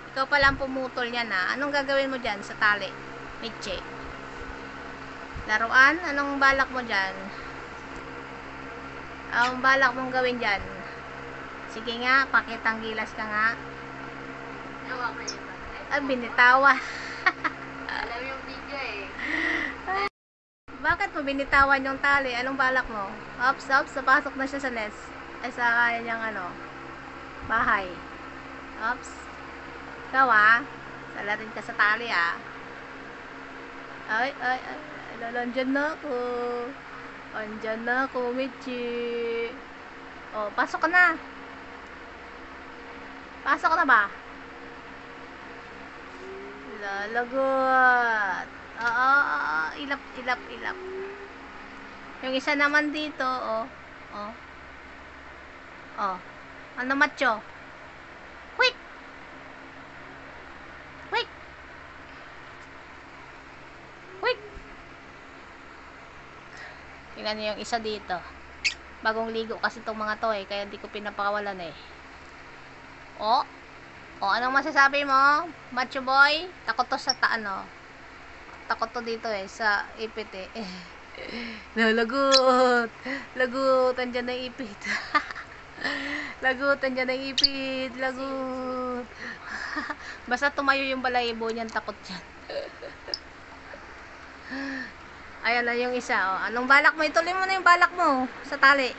Ikaw pala ang pumutol niyan ha. Anong gagawin mo dyan sa tali? Mitche. Laruan? Anong balak mo dyan? Anong balak mong gawin dyan? Sige nga, pakitang gilas ka nga. Ah, binitawa. Alam yung video eh. Bakit mo binitawan yung tali? Anong balak mo? Ops, napasok na siya sa nest. Ay, sa kanya niyang bahay. Ops. Ikaw salarin ka sa tali Ay. Andyan na ako. Andyan na ako, Michi. Oh, pasok ka na. Pasok ka na ba? Lalagot. Oo. Ilap. Yung isa naman dito, oh. Ano macho? Quick! Tingnan niyo yung isa dito. Bagong ligo kasi itong mga to kaya hindi ko pinapakawalan Oh, anong masasabi mo? Macho boy? Takot to sa takot to dito sa ipit Lagot, andyan na ipit. Lagot, andyan na ipit. Lagot. Basta tumayo yung balahibo niyan, takot yan. Ayan na yung isa, Anong balak mo? Ituloy mo na yung balak mo sa tali.